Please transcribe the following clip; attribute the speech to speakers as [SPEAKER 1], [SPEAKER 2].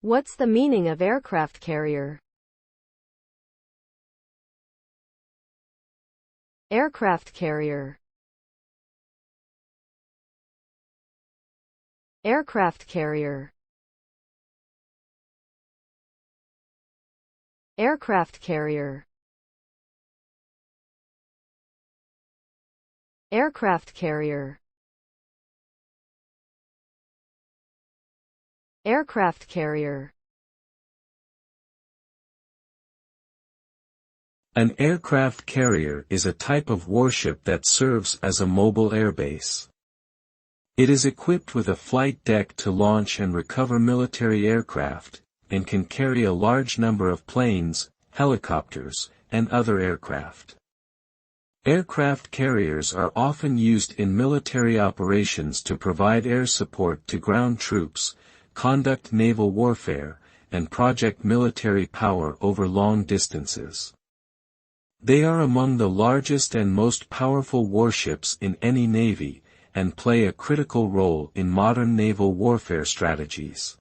[SPEAKER 1] What's the meaning of aircraft carrier? Aircraft carrier. Aircraft carrier. Aircraft carrier. Aircraft carrier. Aircraft carrier.
[SPEAKER 2] An aircraft carrier is a type of warship that serves as a mobile airbase. It is equipped with a flight deck to launch and recover military aircraft, and can carry a large number of planes, helicopters, and other aircraft. Aircraft carriers are often used in military operations to provide air support to ground troops, conduct naval warfare, and project military power over long distances. They are among the largest and most powerful warships in any navy, and play a critical role in modern naval warfare strategies.